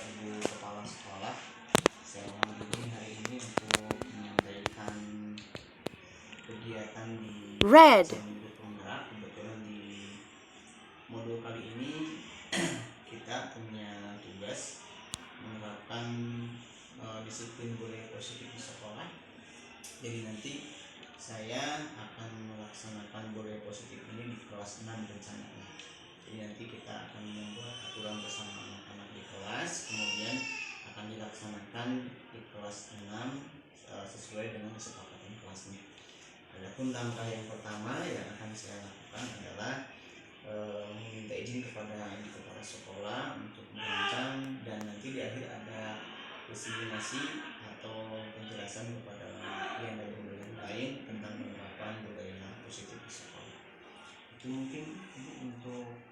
Ibu Kepala Sekolah. Saya mengunjungi hari ini untuk menyampaikan kegiatan di Minggu Penggerak. Kebetulan di modul kali ini kita punya tugas menerapkan disiplin budaya positif di sekolah. Jadi nanti saya akan melaksanakan budaya positif ini di kelas 6 rencananya. Jadi nanti kita akan membuat aturan bersama anak-anak di kelas, kemudian akan dilaksanakan di kelas 6 sesuai dengan kesepakatan kelasnya. Adapun langkah yang pertama yang akan saya lakukan adalah meminta izin kepada ibu kepala sekolah untuk merancang, dan nanti di akhir ada diseminasi atau penjelasan kepada yang lain tentang penerapan budaya positif di sekolah. Itu mungkin Ibu untuk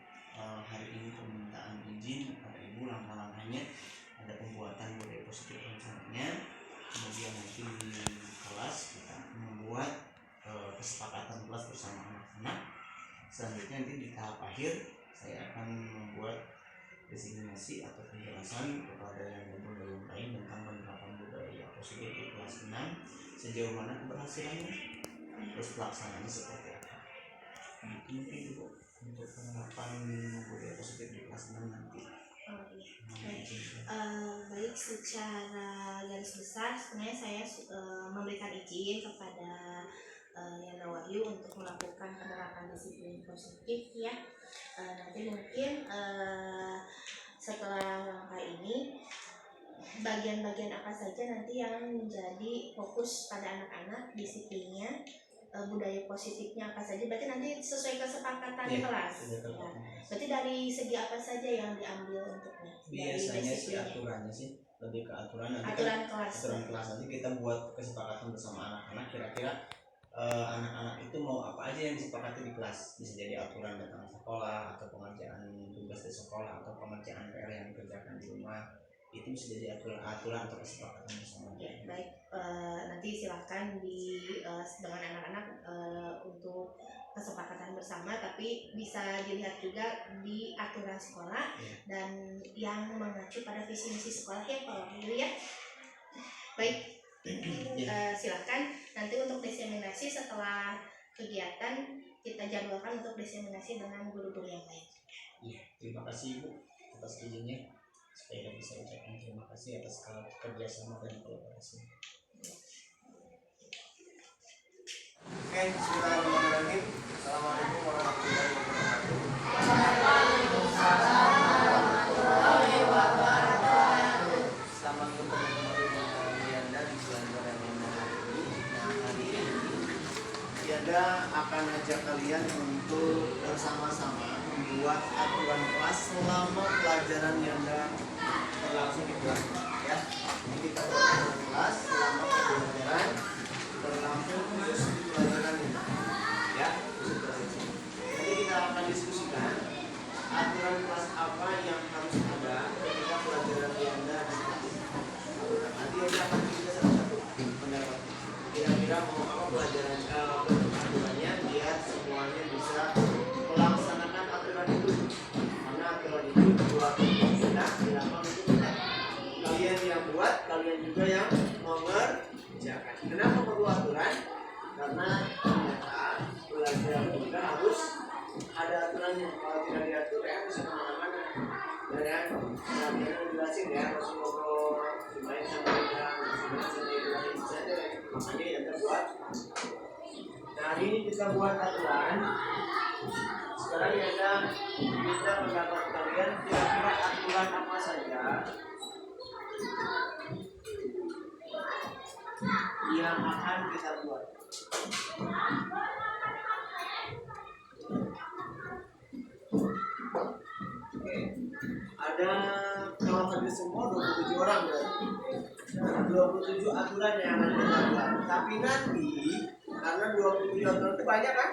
hari ini permintaan izin kepada Ibu. Langkah-langkahnya ada pembuatan budaya positif rencananya, kemudian nanti di kelas kita membuat kesepakatan kelas bersama anak-anak. Selanjutnya nanti di tahap akhir saya akan membuat diseminasi atau penjelasan kepada yang lain tentang penerapan budaya positif di kelas 6, sejauh mana keberhasilannya, terus pelaksanaannya seperti apa. Itu mungkin Ibu untuk penerapan budaya positif di kelas 6 nanti. Baik, secara garis besar sebenarnya saya memberikan izin kepada Yana Wahyu untuk melakukan penerapan disiplin positif ya. Nanti mungkin setelah langkah ini bagian-bagian apa saja nanti yang menjadi fokus pada anak-anak disiplinnya, budaya positifnya apa saja, berarti nanti sesuai kesepakatan kelas ya. Berarti dari segi apa saja yang diambil untuknya? Biasanya sih aturannya sih lebih ke aturan, nanti aturan kelas nanti kita buat kesepakatan bersama anak-anak, kira-kira anak-anak itu mau apa aja yang disepakati di kelas. Bisa jadi aturan datang sekolah, atau pengerjaan tugas di sekolah, atau pengerjaan PR yang dikerjakan di rumah. Itu bisa jadi aturan atau kesepakatan bersama. Baik, nanti silakan dengan anak-anak untuk kesepakatan bersama, tapi bisa dilihat juga di aturan sekolah dan yang mengacu pada visi misi sekolah ya Pak Guru ya. Baik, silakan nanti untuk diseminasi setelah kegiatan kita jadwalkan untuk diseminasi dengan guru-guru yang lain. Terima kasih Ibu atas izinnya. Saya bisa ucapkan terima kasih atas kerjasama dan kolaborasi. Oke, bismillahirrahmanirrahim. Assalamualaikum warahmatullahi wabarakatuh. Warahmatullahi wabarakatuh. Selamat bertemu kembali dengan Yanda di pelajaran yang hari ini. Nah, hari ini Yanda akan ajak kalian untuk bersama-sama membuat aturan kelas selama pelajaran Yanda berlangsung di kelas ya. Ini kita buat aturan kelas selama pelajaran berlangsung khusus di pelajaran ini ya, khusus pelajaran. Jadi kita akan diskusikan aturan kelas apa yang harus ada ketika pelajaran Yanda di kelas. Nanti Yanda akan kita satu-satu pendapat. Kira-kira mau apa pelajaran aturannya biar semuanya bisa melaksanakan aturan itu. Karena aturan itu buat kita, kenapa itu kita? Kalian yang buat, kalian juga yang mengerjakan. Kenapa perlu aturan? Karena ternyata pelajaran kita harus ada aturannya. Kalau tidak diatur ya bisa kemana-mana. Dan pelajaran jelasin ya, harus ngobrol, main sama dia, jelasin saja. Makanya yang terbuat. Nah, hari ini kita buat aturan. Sekarang Yanda minta pendapat kalian, kira-kira aturan apa saja yang akan kita buat. Oke. Ada kalau hadir semua 27 orang berarti 27 aturan yang akan kita buat. Tapi nanti karena 27 aturan itu banyak kan?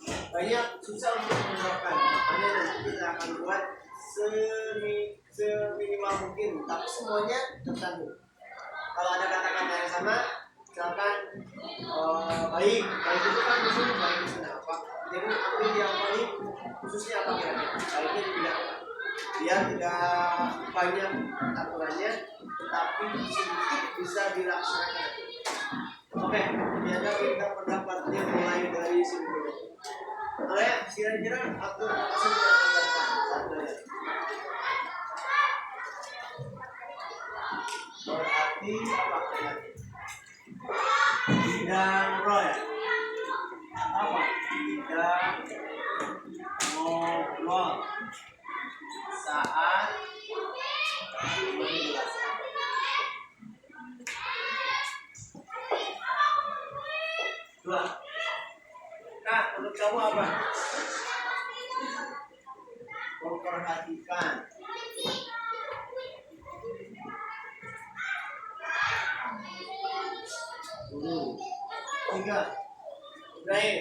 Banyak, susah untuk menerapkan. Makanya nanti kita akan buat seminimal mungkin, tapi semuanya tercantum. Kalau ada kata-kata yang sama, misalkan baik itu kan khusus baik itu apa? Jadi ambil yang paling khususnya apa kira-kira? Baiknya di bidang apa? Dia tidak banyak aturannya, tetapi sedikit bisa dilaksanakan. Oke, biarlah kita pendapatnya mulai dari sini dulu. Oleh kira-kira atur apa saja yang Anda lakukan? Berarti apa artinya? Tidak ngobrol ya? Apa? Tidak ngobrol saat menjelaskan. Dua. Nah, menurut kamu apa? Memperhatikan. Tiga. Ibrahim.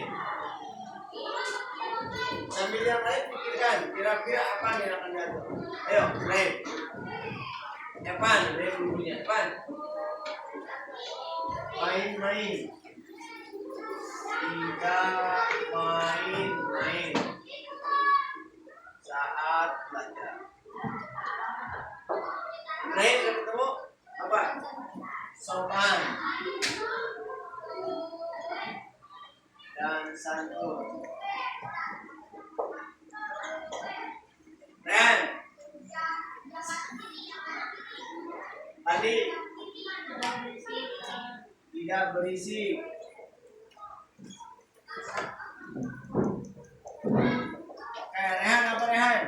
Sambil yang lain pikirkan, kira-kira apa yang akan diatur. Ayo, Ibrahim. Evan, Ibrahim dulunya. Evan. Main-main. Tidak main-main saat belajar. Ibrahim, sudah ketemu? Apa? Sopan dan santun. Ren, tadi tidak berisik. Oke, Rehan apa Rehan?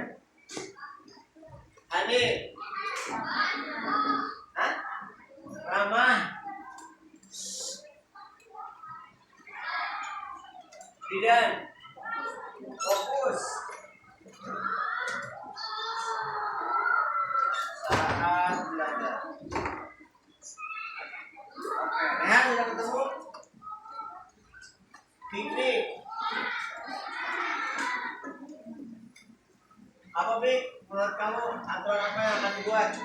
Hanif. Hah? Ramah. Didan. Fokus. Saat belajar. Oke, Rehan sudah ketemu? Piknik. Apa Bik? Menurut kamu aturan apa yang akan dibuat?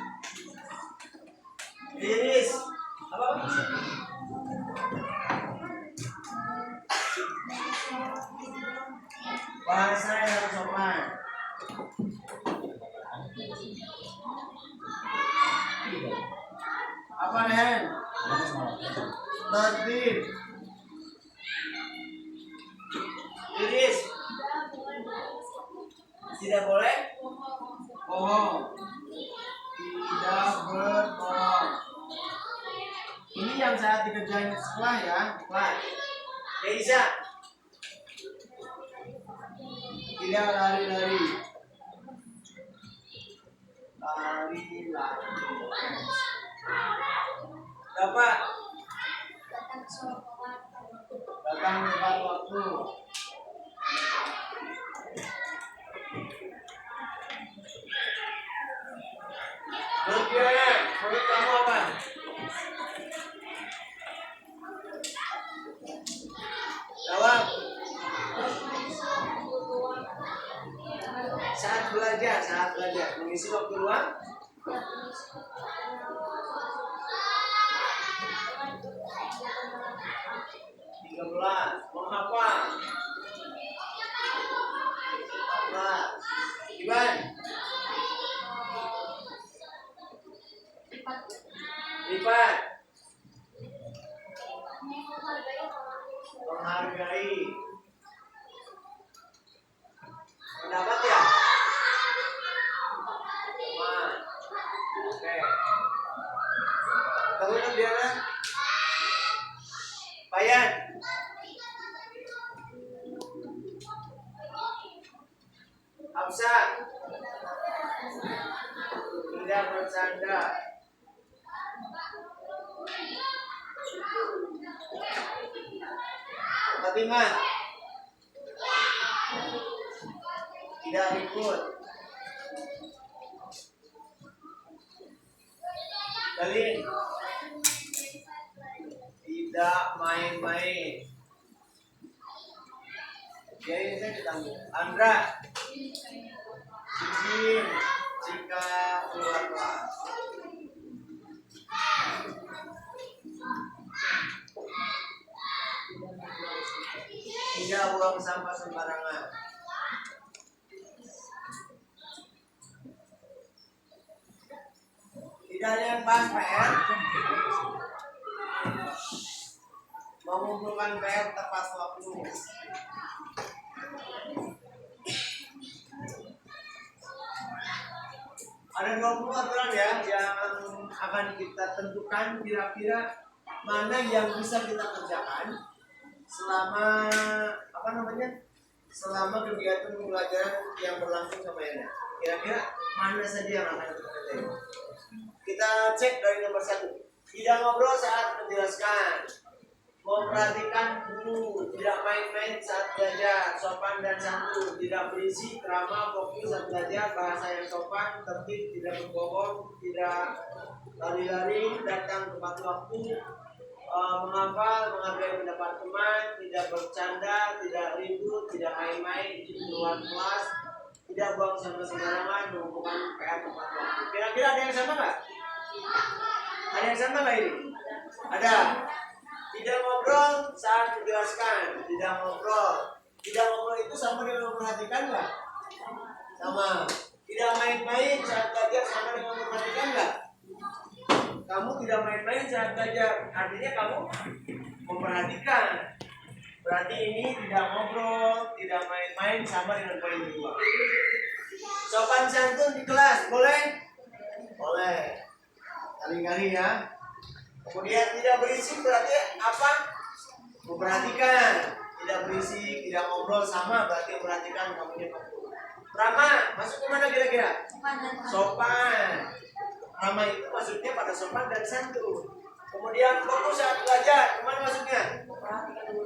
Iris. Apa? Bahasa yang sopan. Apa Rehan? Tertib. Iris. Tidak boleh bohong. Tidak berbohong. Ini yang saat dikerjain sekolah ya, kelas. Deiza. Tidak lari-lari. Lari-lari. Dapat. Datang tepat waktu. Menurut dia, menurut kamu apa? Jawab. Saat belajar, mengisi waktu luang. 13. Menghafal. 14. Iban. Lipat. Menghargai. Pendapat ya? Oke. Kamu kan Diana? Bayan. Hamsa. Tidak bercanda. Fatimah. Tidak ribut. Galin. Tidak main-main. Dia ini saya ditanggung. Andra. Izin jika keluar kelas. Tidak buang sampah sembarangan. Tidak ada yang bahas PR. Mengumpulkan PR tepat waktu. Ada 20 aturan ya yang akan kita tentukan kira-kira mana yang bisa kita kerjakan selama selama kegiatan pembelajaran yang berlangsung sama Yana. Kira-kira mana saja yang akan kita kerjakan? Kita cek dari nomor 1. Tidak ngobrol saat menjelaskan, memperhatikan guru, tidak main-main saat belajar, sopan dan santun, tidak berisik, ramah, fokus saat belajar, bahasa yang sopan, tertib, tidak berbohong, tidak lari-lari, datang tepat waktu, menghafal, menghargai pendapat teman, tidak bercanda, tidak ribut, tidak main-main, izin keluar kelas, tidak buang sampah sembarangan, mengumpulkan PR tepat waktu. Kira-kira ada yang sama nggak? Ada yang sama nggak ini? Ada. Tidak ngobrol saat dijelaskan, tidak ngobrol. Tidak ngobrol itu sama dengan memperhatikan nggak? Sama. Tidak main-main saat belajar sama dengan memperhatikan nggak? Kamu tidak main-main saat belajar, artinya kamu memperhatikan. Berarti ini tidak ngobrol, tidak main-main sama dengan poin 2. Sopan santun di kelas, boleh? Boleh. Kali-kali ya. Kemudian tidak berisik berarti apa? Memperhatikan. Tidak berisik, tidak ngobrol sama berarti memperhatikan kamunya kamu. Ramah, masuk ke mana kira-kira? Sopan. Ramah itu maksudnya pada sopan dan santun. Kemudian fokus saat belajar, kemana masuknya?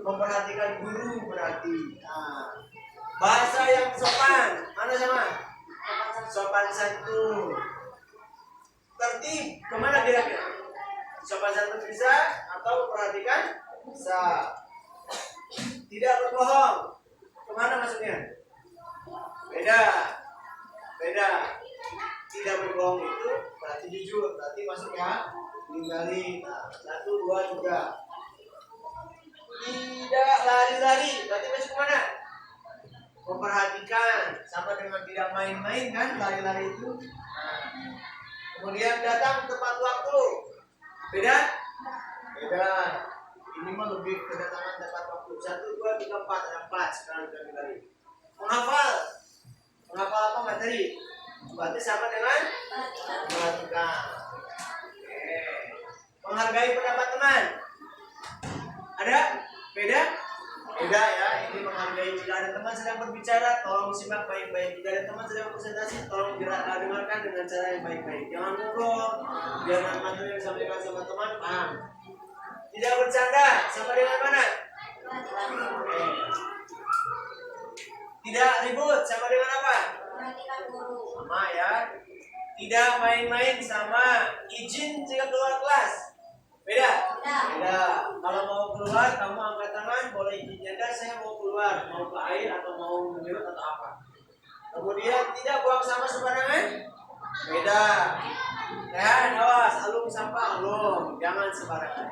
Memperhatikan guru berarti. Nah, bahasa yang sopan, mana sama? Sopan santun. Tertib, kemana kira-kira? Sopan santun bisa atau perhatikan bisa. Tidak berbohong, kemana masuknya? Beda. Tidak berbohong itu berarti jujur, berarti masuk ya. Tinggali. Nah, 1, 2, 3. Tidak lari-lari, berarti masuk kemana? Memperhatikan, sama dengan tidak main-main kan lari-lari itu. Nah, kemudian datang tepat waktu. Beda. Ini mah lebih kedatangan tepat waktu. 1, 2, 3, 4. Ada 4 sekarang kali. Menghafal apa materi? Berarti sama dengan memperhatikan. Oke. Menghargai pendapat teman. Ada? Beda ya. Ini menghargai. Jika ada teman sedang berbicara, tolong simak baik-baik. Jika ada teman sedang presentasi, tolong dengarkan dengan cara yang baik-baik. Jangan ngobrol, jangan materi yang disampaikan sama teman paham. Tidak bercanda, sama dengan mana? Tidak ribut, sama dengan apa? Sama ya. Tidak main-main sama izin jika keluar kelas. Beda. Kalau mau keluar, kamu angkat tangan, boleh izin jaga, saya mau keluar, mau ke air atau mau minum atau apa. Kemudian tidak buang sampah sembarangan. Beda. Ya, awas, alung sampah, alung, jangan sembarangan.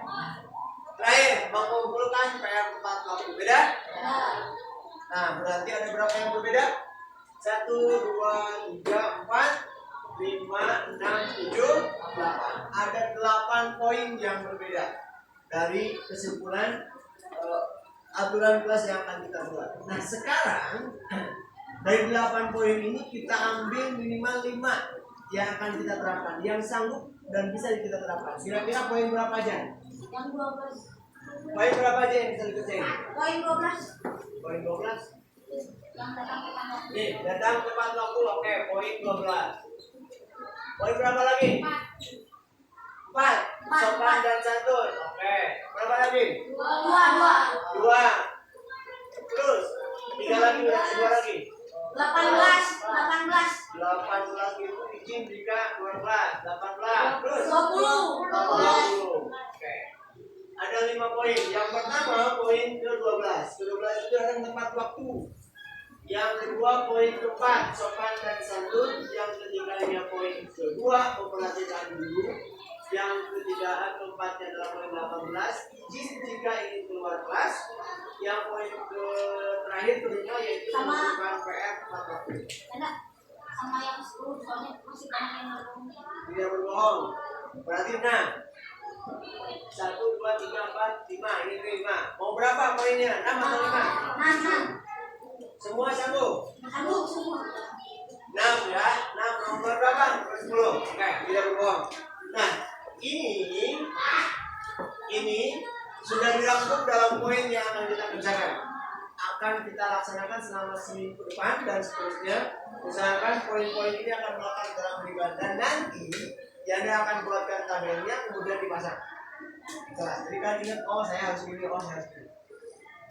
Terakhir, mengumpulkan PR tepat waktu. Beda? Nah, berarti ada berapa yang berbeda? 1, 2, 3, 4, 5, 6, 7, 8. Ada 8 poin yang berbeda dari kesimpulan aturan kelas yang akan kita buat. Nah, sekarang dari 8 poin ini kita ambil minimal 5 yang akan kita terapkan, yang sanggup dan bisa kita terapkan. Kira-kira poin berapa aja? Yang 12. Poin berapa aja yang bisa dikerjain? Poin 12. Poin 12. Yang datang tepat waktu. Nih, datang tepat waktu. Oke, poin 12. Poin berapa lagi? 4. Sopan dan santun. Oke. Berapa lagi? 2. Terus 3 lagi, 2 lagi. 18 itu izin jika keluar kelas. 18. Terus 20. Oke. Ada 5 poin. Yang pertama poin ke-12. Ke-12 itu ada tepat waktu. Yang kedua poin ke-4 sopan dan santun. Yang ketiganya poin ke-2 memperhatikan dulu. Yang ketiga keempatnya adalah poin 18 izin jika ingin keluar kelas. Yang poin terakhir kelima yaitu mengumpulkan PR tepat waktu. Sama yang 10 soalnya masih banyak yang berbohong. Tidak berbohong. Berarti 6. 1, 2, 3, 4, 5. Ini 5. Mau berapa poinnya? 6 atau 5? 6. Semua sanggup? Sanggup semua. 6 ya. 6 nomor berapa? 10. Oke, tidak berbohong. Nah, ini sudah dirangkum dalam poin yang akan kita kerjakan. Akan kita laksanakan selama seminggu depan dan seterusnya. Usahakan poin-poin ini akan melekat dalam ribuan dan nanti Yanda akan buatkan tabelnya kemudian dipasang. Jelas. Jadi kan ingat, oh saya harus ini, oh saya harus ini.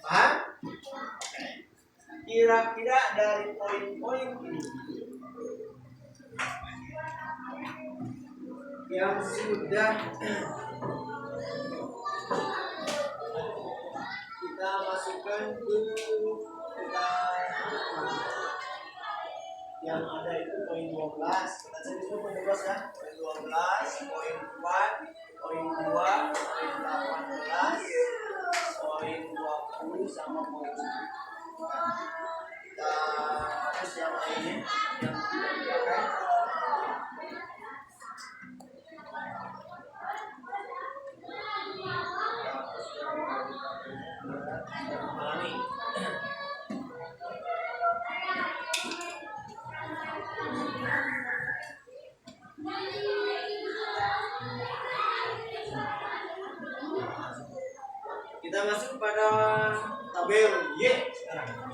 Paham? Kira-kira dari poin-poin ini yang sudah kita masukkan dulu, yang ada itu poin 12. Kita cari dulu poin 12 ya. Poin 12, poin 4, poin 2, poin 18, poin 20 sama poin 1. Kita hapus yang lainnya yang tidak dipakai. Kita masuk pada tabel Y sekarang.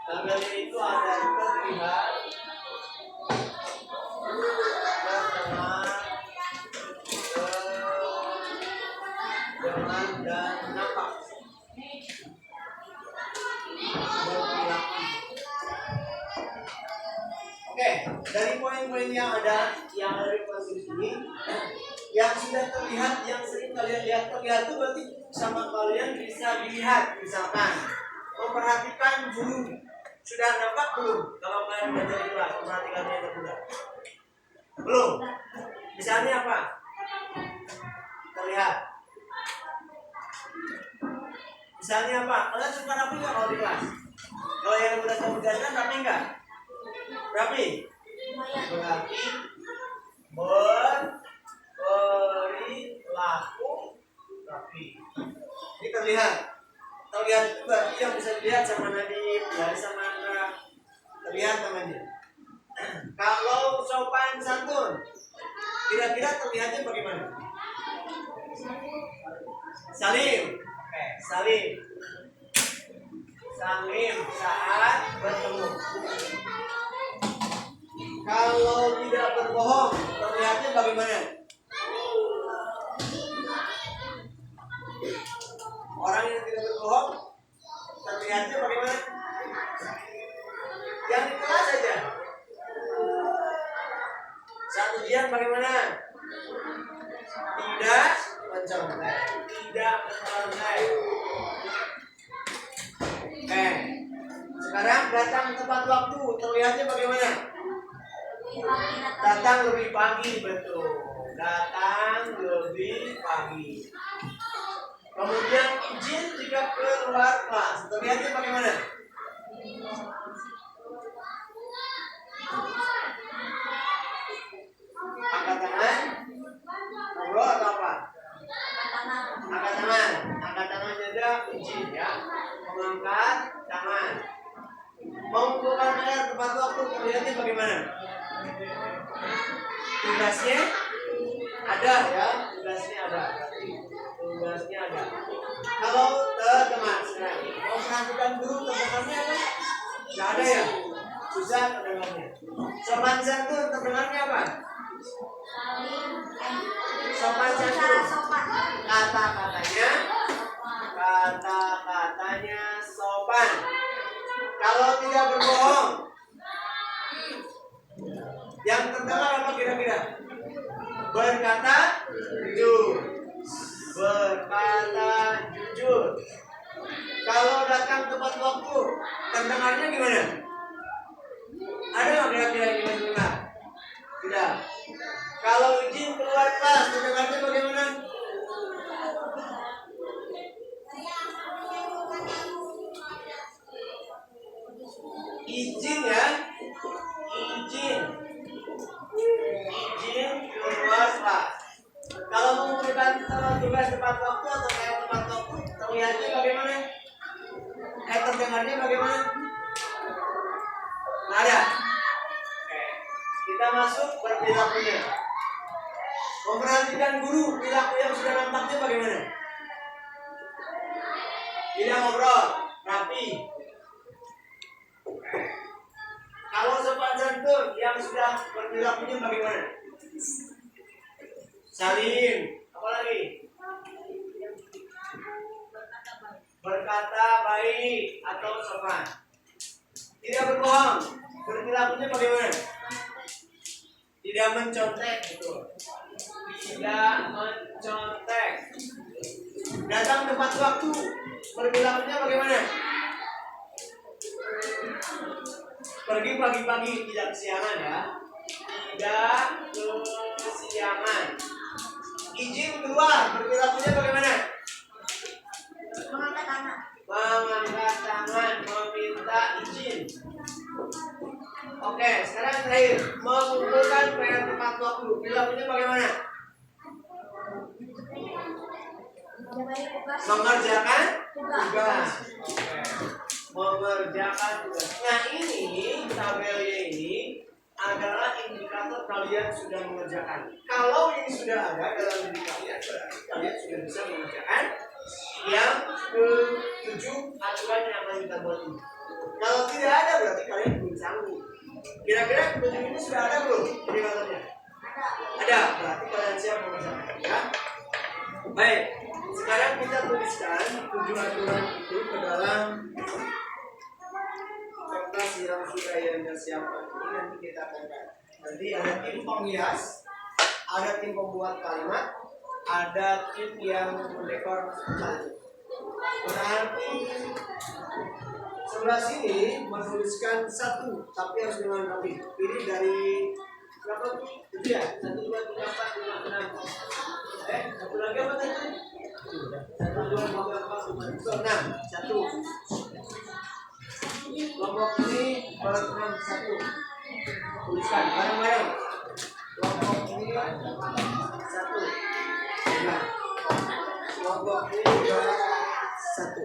Tabel Y itu ada terlihat dengan dan nampak. Oke, dari poin-poin yang ada di posisi ini, yang sudah terlihat, yang sering kalian lihat terlihat itu berarti sama kalian bisa dilihat. Misalkan memperhatikan burung, sudah nampak belum? Kalau kalian belajar di kelas, memperhatikan yang mudah. Belum. Misalnya apa? Terlihat. Misalnya apa? Kalian suka rapi nggak kalau di kelas? Kalau yang udah kemudian rapi nggak? Rapi? Berarti berperilaku rapi. Ini terlihat. Terlihat itu berarti yang bisa dilihat sama Nadine, ya sama Andra. Terlihat namanya. Kalau sopan santun, kira-kira terlihatnya bagaimana? Salim. Oke, salim. Salim saat bertemu. Kalau tidak berbohong, terlihatnya bagaimana? Orang yang tidak berbohong, terlihatnya bagaimana? Yang di kelas saja. Saat ujian bagaimana? Tidak mencontek. Tidak mencontek. Sekarang datang tepat waktu, terlihatnya bagaimana? Datang lebih pagi, betul. Datang lebih pagi. Kemudian izin jika keluar kelas, terlihatnya bagaimana? Angkat tangan, ngobrol atau apa? Angkat tangan, angkat tangan saja izin ya. Mengangkat tangan. Mengumpulkan air tepat waktu, terlihatnya bagaimana? Tugasnya ada ya, tugasnya ada. Tugasnya ada. Kalau teman, mau menantukan guru terdengarnya apa? Nggak ada ya? Susah terdengarnya. Sopan santun terdengarnya apa? Sopan santun. Kata-katanya sopan. Kalau tidak berbohong, yang terdengar apa kira-kira? Berkata jujur. Berkata jujur. Kalau datang tepat waktu, terdengarnya gimana? Ada nggak kira-kira yang kita dengar? Tidak. Kalau izin keluar kelas, terdengarnya bagaimana? Izin ya, izin. tugas tepat waktu atau kayak tepat waktu terlihatnya bagaimana? Terdengarnya bagaimana? Nggak ada. Oke. Kita masuk perilakunya. Memperhatikan guru, perilaku yang sudah nampaknya bagaimana? Tidak ngobrol, rapi. Kalau sopan santun yang sudah berperilakunya bagaimana? Salim, apa lagi? Berkata baik atau sopan. Tidak berbohong, berperilakunya bagaimana? Tidak mencontek, betul. Tidak mencontek. Datang tepat waktu, berperilakunya bagaimana? Pergi pagi-pagi, tidak kesiangan ya. Tidak kesiangan. Izin keluar, berperilakunya bagaimana? Mengangkat tangan. Mengangkat tangan, meminta izin. Oke, sekarang terakhir, mengumpulkan PR tepat waktu, perilakunya bagaimana? Mengerjakan tugas. Oke. Mengerjakan tugas. Nah ini tabelnya ini adalah indikator kalian sudah mengerjakan. Kalau ini sudah ada dalam diri kalian, berarti kalian sudah bisa mengerjakan yang ke-7 aturan yang akan kita buat ini. Kalau tidak ada berarti kalian belum sanggup. Kira-kira ke-7 ini sudah ada belum indikatornya? Ada. Berarti kalian siap mengerjakan ya. Baik. Sekarang kita tuliskan 7 aturan itu ke dalam kertas yang sudah Anda siapkan ini. Nanti kita akan lihat. Nanti ada tim penghias, ada tim pembuat kalimat, ada tim yang mendekor kalimat. Berarti sebelah sini menuliskan 1, tapi harus dengan rapi. Pilih dari berapa tuh? 7 ya? 1, 2, 3, 4, 5, 6. Satu lagi apa tadi? 1, 2, 3, 4, 5, 6. 1. Kelompok ini berperan 1. Tuliskan bareng-bareng. Kelompok ini 1. Nah, kelompok ini juga 1.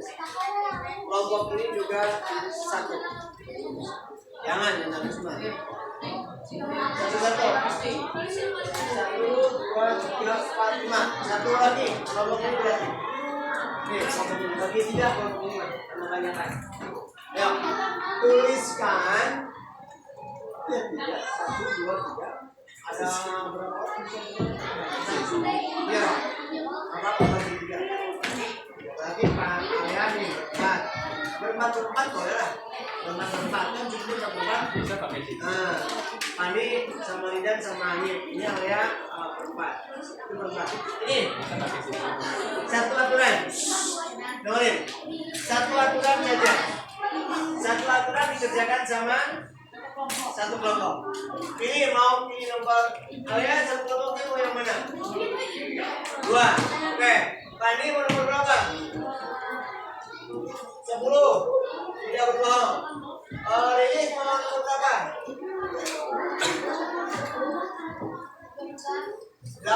Kelompok ini juga 1. Jangan yang semua. Satu-satu. 1, 2, 3, 4, 5. Satu lagi. Kelompok ini berarti. Nih, kelompok ini bagi 3, kelompok ini karena banyak kan. Ya, tuliskan. 1, 2, 3. Ada berapa orang? Ya, apa bagi 3? Berarti Pak Alian nih, berempat boleh lah. Berempat kan cukup berempat bisa pakai sini. Pandi sama Lidan sama Hanif. Ini area berempat. Itu berempat. Ini satu aturan. Dengerin. Satu aturan saja. Satu aturan dikerjakan sama satu kelompok. Pilih mau pilih nomor kalian satu kelompok ini mau yang mana? 2. Oke. Pandi mau nomor berapa? 10. Tidak berbohong. Rilis mau nomor berapa? 18.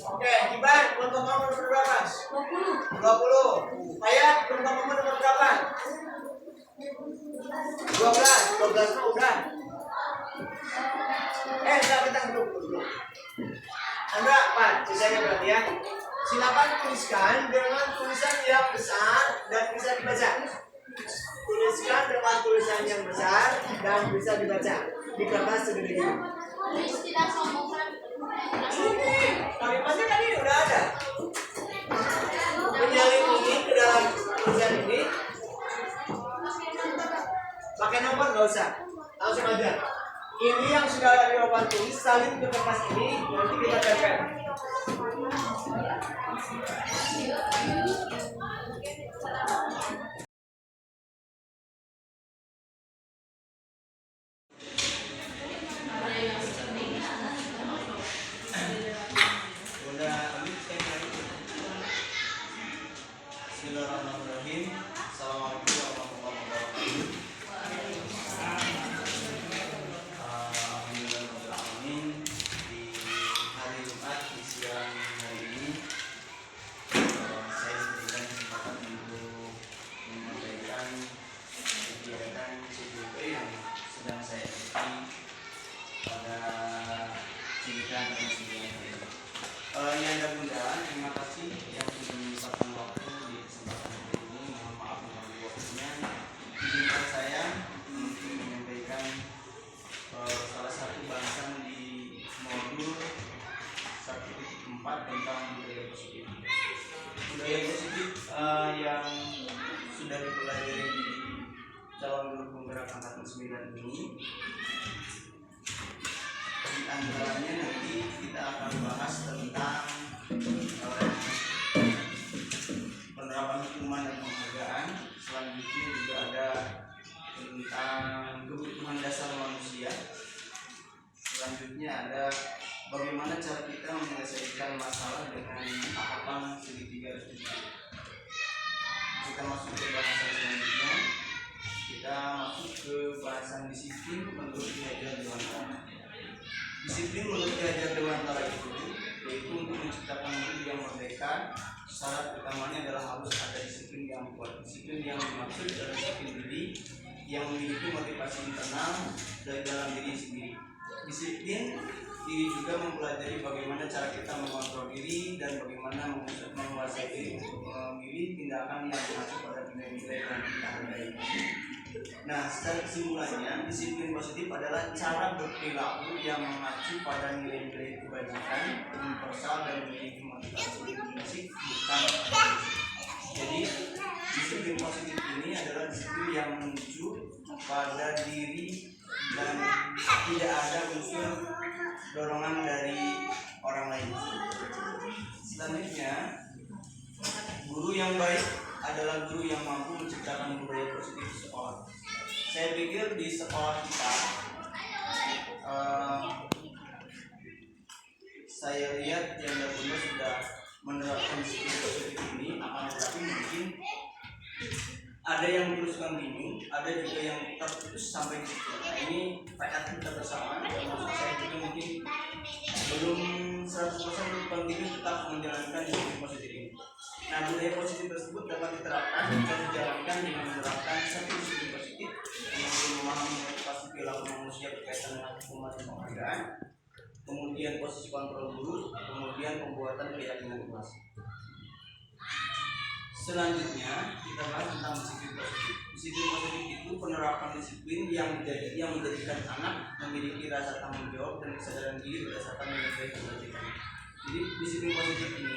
Oke, Iban, kelompok kamu nomor berapa? 20. Ayat, kelompok kamu nomor berapa? 12 mah udah. Kita dulu. Anda, Pak, sisanya berarti ya. Silakan tuliskan dengan tulisan yang besar dan bisa dibaca. Tuliskan dengan tulisan yang besar dan bisa dibaca di kertas segede ini. Kalimatnya tadi udah ada. Menyalin ini ke dalam tulisan ini. Pakai nomor nggak usah, langsung aja. Ini yang sudah ada di papan tulis salin ke kertas ini, nanti kita tempel. Bismillahirrahmanirrahim. Assalamualaikum warahmatullahi wabarakatuh. Alhamdulillahirrahmanirrahim. Di hari Jumat di siang hari ini penggerak angkatan 9 ini. Di antaranya nanti kita akan bahas tentang penerapan hukuman dan penghargaan. Selanjutnya juga ada tentang kebutuhan dasar manusia. Selanjutnya ada bagaimana cara kita menyelesaikan masalah dengan tahapan segitiga restitusi. Kita masuk ke bahasan selanjutnya. Kita masuk ke bahasan disiplin menurut Ki Hajar Dewantara. Disiplin menurut Ki Hajar Dewantara itu yaitu untuk menciptakan murid yang merdeka. Syarat utamanya adalah harus ada disiplin yang kuat. Disiplin yang dimaksud adalah disiplin diri yang memiliki motivasi internal dari dalam diri sendiri. Disiplin diri juga mempelajari bagaimana cara kita mengontrol diri dan bagaimana menguasai diri untuk memilih tindakan yang mengacu pada nilai-nilai yang kita hargai. Nah, secara kesimpulannya, disiplin positif adalah cara berperilaku yang mengacu pada nilai-nilai kebajikan, universal dan memiliki motivasi intrinsik, bukan atribusi. Jadi, disiplin positif ini adalah disiplin yang menuju pada diri dan tidak ada unsur dorongan dari orang lain. Selanjutnya, guru yang baik adalah guru yang mampu menciptakan budaya positif di sekolah. Saya pikir di sekolah kita, saya lihat yang dahulu sudah menerapkan disiplin positif ini, akan tetapi mungkin ada yang teruskan bingung, ada juga yang terputus sampai di situ. Nah, ini PR kita bersama, termasuk saya juga mungkin belum 100% kontinu tetap menjalankan disiplin positif ini. Nah, budaya positif tersebut dapat diterapkan jika dijalankan dengan menerapkan satu disiplin positif, kemudian memahami motivasi perilaku manusia berkaitan dengan hukuman dan penghargaan, kemudian posisi kontrol guru, kemudian pembuatan keyakinan kelas. Selanjutnya kita bahas tentang disiplin positif. Disiplin positif itu penerapan disiplin yang menjadikan anak memiliki rasa tanggung jawab dan kesadaran diri berdasarkan nilai kebajikan. Jadi disiplin positif ini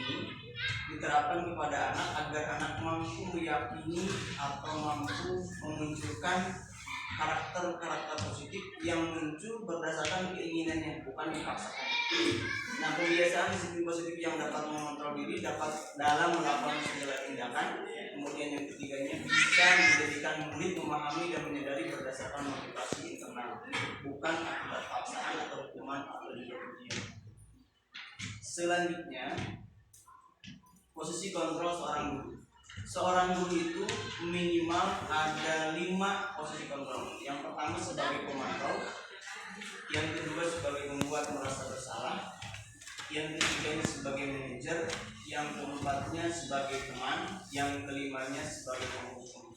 diterapkan kepada anak agar anak mampu meyakini atau mampu memunculkan karakter-karakter positif yang muncul berdasarkan keinginannya, bukan dipaksakan. Nah, kebiasaan disiplin positif yang dapat mengontrol diri dapat dalam melakukan segala tindakan. Kemudian yang ketiganya bisa menjadikan murid memahami dan menyadari berdasarkan motivasi internal, bukan akibat paksaan atau hukuman atau juga ujian. Selanjutnya, posisi kontrol seorang guru. Seorang guru itu minimal ada 5 posisi kontrol. Yang pertama sebagai pemantau, yang kedua sebagai pembuat merasa bersalah, yang ketiganya sebagai manajer, yang keempatnya sebagai teman, yang kelimanya sebagai penghukum.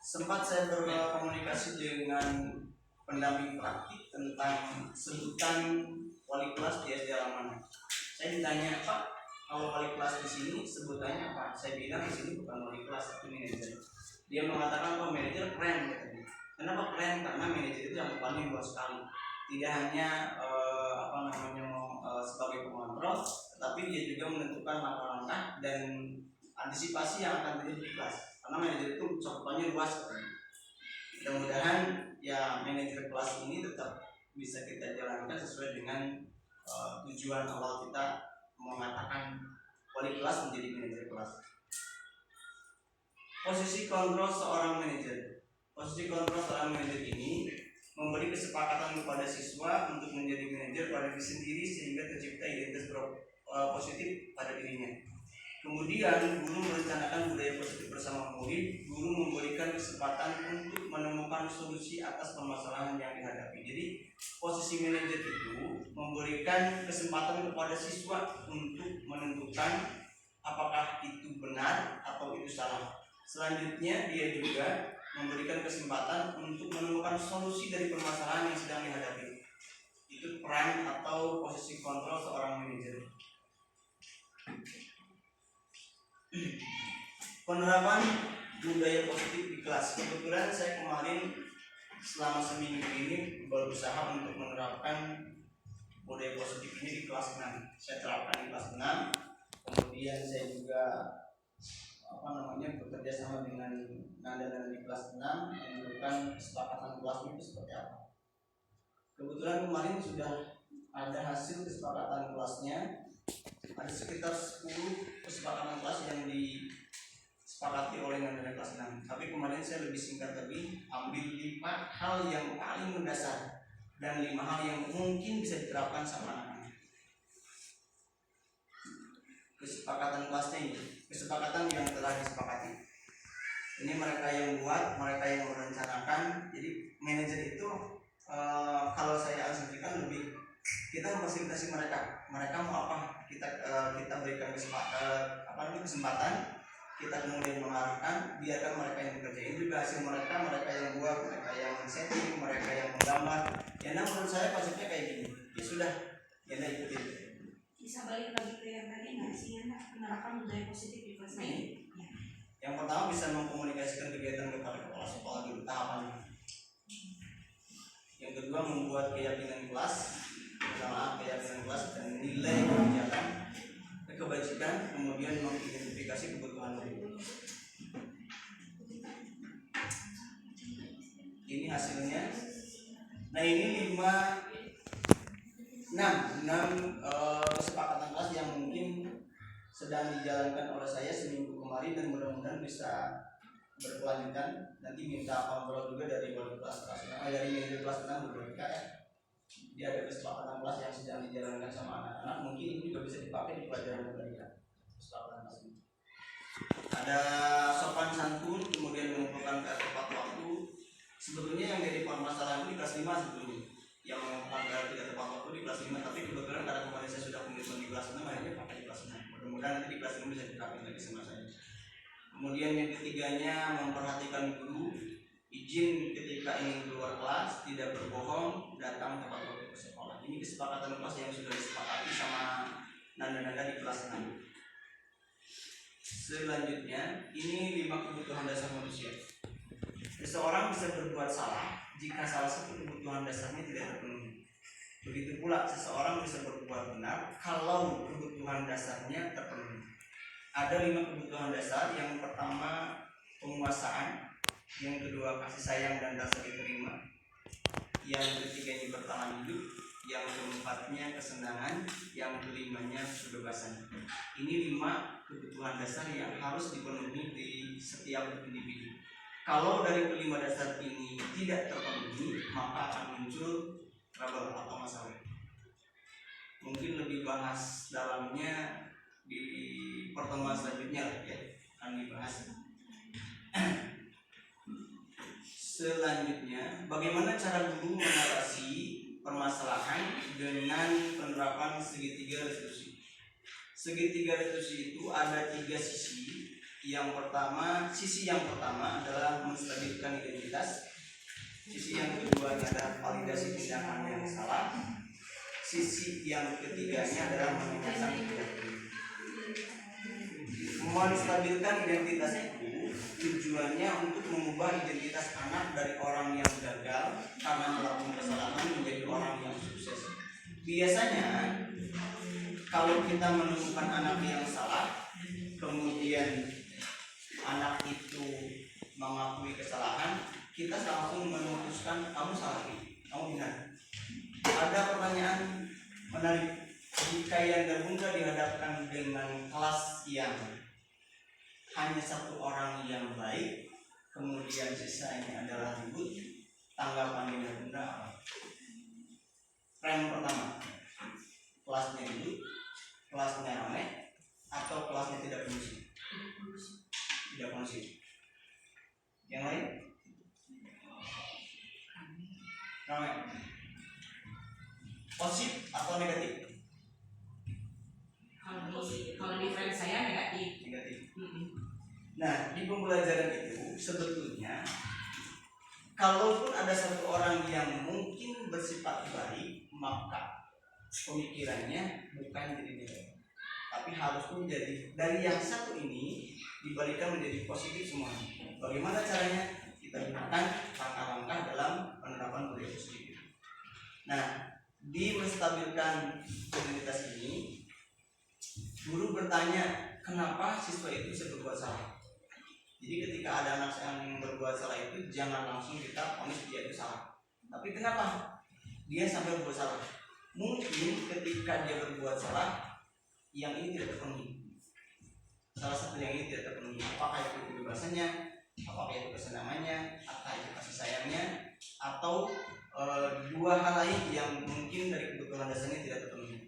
Sempat saya berkomunikasi dengan pendamping praktik tentang sebutan wali kelas di SD Alamana. Saya ditanya, Pak, kalau wali kelas di sini sebutannya apa? Saya bilang di sini bukan wali kelas tapi manajer. Dia mengatakan bahwa manajer keren katanya. Kenapa keren? Karena manajer itu cakupannya luas sekali. Tidak hanya sebagai pengontrol, tetapi dia juga menentukan langkah-langkah dan antisipasi yang akan terjadi di kelas. Karena manajer itu cakupannya luas katanya. Mudah-mudahan ya manajer kelas ini tetap bisa kita jalankan sesuai dengan tujuan awal kita mengatakan wali kelas menjadi manajer kelas. Posisi kontrol seorang manajer. Posisi kontrol seorang manajer ini memberi kesepakatan kepada siswa untuk menjadi manajer pada diri sendiri sehingga tercipta identitas positif pada dirinya. Kemudian guru merencanakan budaya positif bersama murid. Guru memberikan kesempatan untuk menemukan solusi atas permasalahan yang dihadapi. Jadi posisi manajer itu memberikan kesempatan kepada siswa untuk menentukan apakah itu benar atau itu salah. Selanjutnya dia juga memberikan kesempatan untuk menemukan solusi dari permasalahan yang sedang dihadapi. Itu peran atau posisi kontrol seorang manajer. Penerapan budaya positif di kelas. Kebetulan saya kemarin selama seminggu ini berusaha untuk menerapkan budaya positif ini di kelas 6. Saya terapkan di kelas 6. Kemudian saya juga bekerja sama dengan nanda-nanda di kelas 6 menentukan kesepakatan kelasnya itu seperti apa. Kebetulan kemarin sudah ada hasil kesepakatan kelasnya, ada sekitar 10 kesepakatan kelas yang disepakati oleh nanda kelas 6. Tapi kemarin saya lebih singkat tadi, ambil 5 hal yang paling mendasar dan 5 hal yang mungkin bisa diterapkan sama anak-anak. Kesepakatan kelasnya ini, kesepakatan yang telah disepakati. Ini mereka yang buat, mereka yang merencanakan. Jadi manajer itu kalau saya asumsikan lebih kita memfasilitasi mereka mau apa, kita berikan kesempatan, kita kemudian mengarahkan, biarkan mereka yang bekerja. Ini juga hasil mereka yang buat, mereka yang setting, mereka yang menggambar. Ya, nah menurut saya konsepnya kayak gini. Ya sudah, ya udah ikutin. Bisa balik lagi ke yang tadi nggak sih, menerapkan budaya positif di kelas ini? Yang pertama bisa mengkomunikasikan kegiatan kepada kepala sekolah dulu tahapannya. Yang kedua membuat keyakinan kelas, keyakinan kelas dan nilai kebajikan, kemudian mengidentifikasi kebutuhan guru. Ini hasilnya. Nah ini 6 kesepakatan kelas yang mungkin sedang dijalankan oleh saya seminggu kemarin dan mudah-mudahan bisa berkelanjutan. Nanti minta kontrol juga dari wali kelas dari manajer kelas 6 beberapa ya. Dia ada kesepakatan kelas yang sedang dijalankan sama anak-anak, mungkin ini juga bisa dipakai di pelajaran mereka. Kesepakatan kelas ini ada sopan santun, kemudian mengumpulkan PR tepat waktu. Sebetulnya yang jadi permasalahan itu di kelas 5 sebetulnya, yang mengumpulkan PR tidak tepat waktu di kelas 5, tapi kebetulan karena kemarin saya sudah komitmen di kelas 6, akhirnya pakai di kelas 6. Mudah-mudahan nanti di kelas 6 bisa diterapkan lagi sama saya. Kemudian yang ketiganya memperhatikan guru, izin ketika ingin keluar kelas, tidak berbohong, datang tepat waktu ke sekolah. Ini kesepakatan kelas yang sudah disepakati sama nanda-nanda di kelas 6. Selanjutnya, ini 5 kebutuhan dasar manusia. Seseorang bisa berbuat salah jika salah satu kebutuhan dasarnya tidak terpenuhi. Begitu pula seseorang bisa berbuat benar kalau kebutuhan dasarnya terpenuhi. Ada 5 kebutuhan dasar. Yang pertama penguasaan, yang kedua kasih sayang dan rasa diterima, yang ketiganya bertahan hidup, yang keempatnya kesenangan, yang kelimanya kebebasan. Ini 5 kebutuhan dasar yang harus dipenuhi di setiap individu. Kalau dari kelima dasar ini tidak terpenuhi, maka akan muncul trouble atau masalah. Mungkin lebih bahas dalamnya di pertemuan selanjutnya ya, akan dibahas. Selanjutnya, bagaimana cara guru mengatasi permasalahan dengan penerapan segitiga restitusi. Segitiga restitusi itu ada 3 sisi. Sisi yang pertama adalah menstabilkan identitas. Sisi yang kedua adalah validasi tindakan yang salah. Sisi yang ketiganya adalah mengingatkan keyakinan. Menstabilkan identitas itu tujuannya untuk mengubah identitas anak dari orang yang gagal karena melakukan kesalahan menjadi orang yang sukses. Biasanya kalau kita menemukan anak yang salah, kemudian anak itu mengakui kesalahan, kita langsung memutuskan kamu salah, kamu benar. Ada pertanyaan menarik. Jika Yanda Bunda dihadapkan dengan kelas yang hanya 1 orang yang baik, kemudian sisanya adalah ribut, tanggapan Yanda Bunda apa? Rem pertama, kelasnya ribut, kelasnya ramai, atau kelasnya tidak kondusif? Tidak kondusif. Yang lain? Ramai. Positif atau negatif? Kalau di friend saya negatif. Nah, di pembelajaran itu sebetulnya kalaupun ada 1 orang yang mungkin bersifat baik, maka pemikirannya bukan jadi negatif, tapi harus menjadi dari yang 1 ini dibalikan menjadi positif semuanya. Bagaimana caranya? Kita gunakan langkah-langkah dalam penerapan budaya positif. Nah, di menstabilkan identitas ini, guru bertanya, kenapa siswa itu bisa berbuat salah? Jadi ketika ada anak yang berbuat salah itu jangan langsung kita vonis dia itu salah. Tapi kenapa dia sampai berbuat salah? Mungkin ketika dia berbuat salah yang ini tidak terpenuhi. Salah satu yang ini tidak terpenuhi. Apakah itu kebebasannya, apakah itu kesenangannya, apakah itu kasih sayangnya, atau dua hal lain yang mungkin dari kebutuhan dasarnya tidak terpenuhi.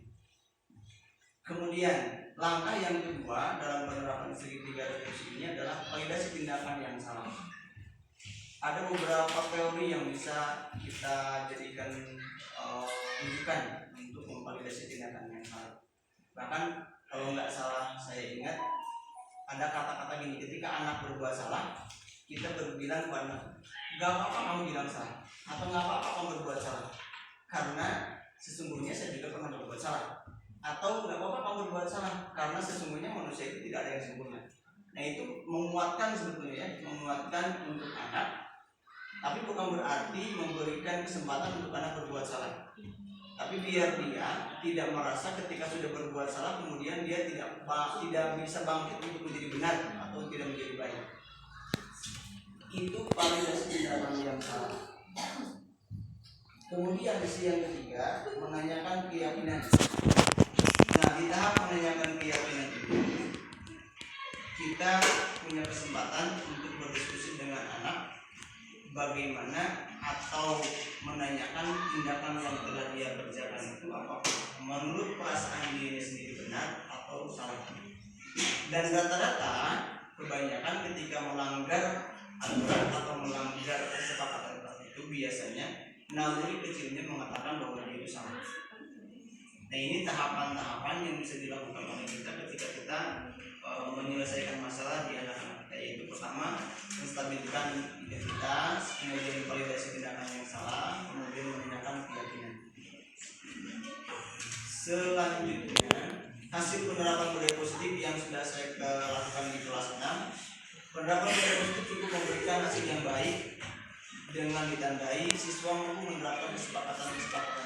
Kemudian langkah yang kedua dalam penerapan segitiga revolusi ini adalah validasi tindakan yang salah. Ada beberapa teori yang bisa kita jadikan rujukan untuk memvalidasi tindakan yang salah. Bahkan kalau nggak salah saya ingat ada kata-kata gini, ketika anak berbuat salah kita berbilang kepada anak, nggak apa-apa kamu bilang salah, atau nggak apa-apa kamu berbuat salah, karena sesungguhnya saya juga pernah berbuat salah, atau nggak apa-apa kamu berbuat salah karena sesungguhnya manusia itu tidak ada yang sempurna. Nah itu menguatkan sebetulnya ya, menguatkan untuk anak, tapi bukan berarti memberikan kesempatan untuk anak berbuat salah. Tapi biar dia tidak merasa ketika sudah berbuat salah kemudian dia tidak bisa bangkit untuk menjadi benar atau tidak menjadi baik. Itu validasi tindakan yang salah. Kemudian misi yang ketiga menanyakan keyakinan. Nah di tahap menanyakan keyakinan itu kita punya kesempatan untuk berdiskusi dengan anak bagaimana atau menanyakan tindakan yang telah dia kerjakan itu apakah menurut perasaan dirinya sendiri benar atau salah. Dan rata-rata kebanyakan ketika melanggar aturan atau melanggar kesepakatan itu biasanya naluri kecilnya mengatakan bahwa dia itu salah. Nah ini tahapan-tahapan yang bisa dilakukan oleh kita ketika kita menyelesaikan masalah di anak-anak kita, yaitu pertama menstabilkan identitas, kemudian validasi tindakan yang salah, kemudian menanyakan keyakinan. Selanjutnya hasil penerapan budaya positif yang sudah saya lakukan di kelas 6. Penerapan budaya positif cukup memberikan hasil yang baik dengan ditandai siswa mampu menerapkan kesepakatan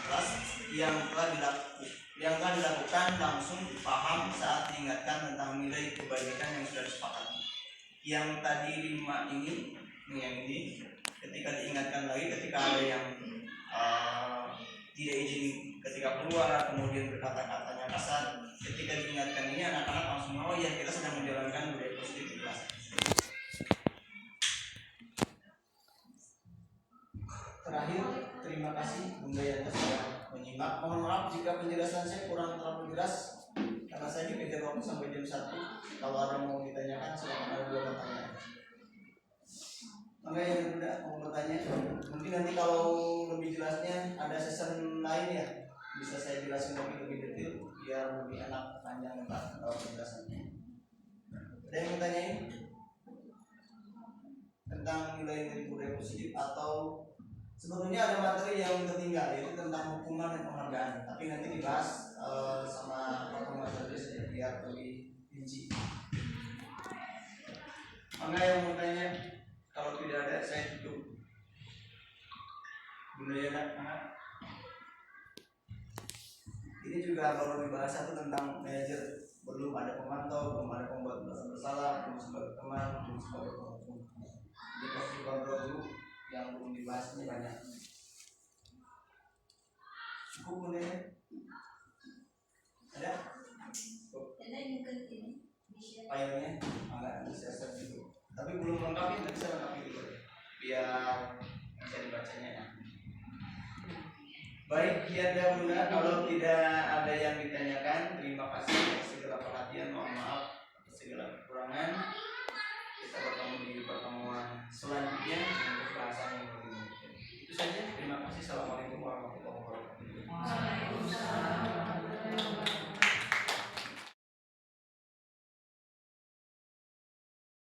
kelas yang telah dilakukan langsung paham saat diingatkan tentang nilai kebaikan yang sudah disepakati. Yang tadi 5 ini ketika diingatkan lagi ketika ada yang tidak izin ketika keluar kemudian berkata-katanya kasar, ketika diingatkan ini anak-anak langsung oh ya kita sedang menjalankan budaya positif di kelas. Terakhir, terima kasih Bunda Yanti sudah menyimak. Mohon maaf jika penjelasan saya kurang terlalu jelas karena saya dikejar waktu sampai jam 1. Kalau ada yang mau ditanyakan silakan, ada 2 pertanyaan. Oke, yang Bunda mau bertanya, mungkin nanti kalau lebih jelasnya ada season lain ya, bisa saya jelasin lebih detail biar lebih enak panjang penjelasannya. Ada yang mau tanyain tentang nilai budaya positif atau sebetulnya ada materi yang tertinggal yaitu tentang hukuman dan penghargaan, tapi nanti dibahas sama pertemuan saja biar lebih rinci. Maka yang mau tanya, kalau tidak ada saya tutup. Budaya anak. Ini juga baru dibahas satu tentang manajer, belum ada pemantau, belum ada pembuat merasa bersalah, belum sebagai teman, belum sebagai penghukum. Jadi pasti kontrol dulu yang belum dibahas ini banyak. Cukup boleh? Ada? Filenya agak bisa set dulu. Tapi belum lengkap ya, nanti saya lengkapi dulu biar bisa dibacanya ya. Baik, Yanda Bunda, kalau tidak ada yang ditanyakan, terima kasih atas segala perhatian, mohon maaf atas segala kekurangan. Kita bertemu di pertemuan selanjutnya untuk bahasan yang lebih. Itu saja, terima kasih. Assalamualaikum.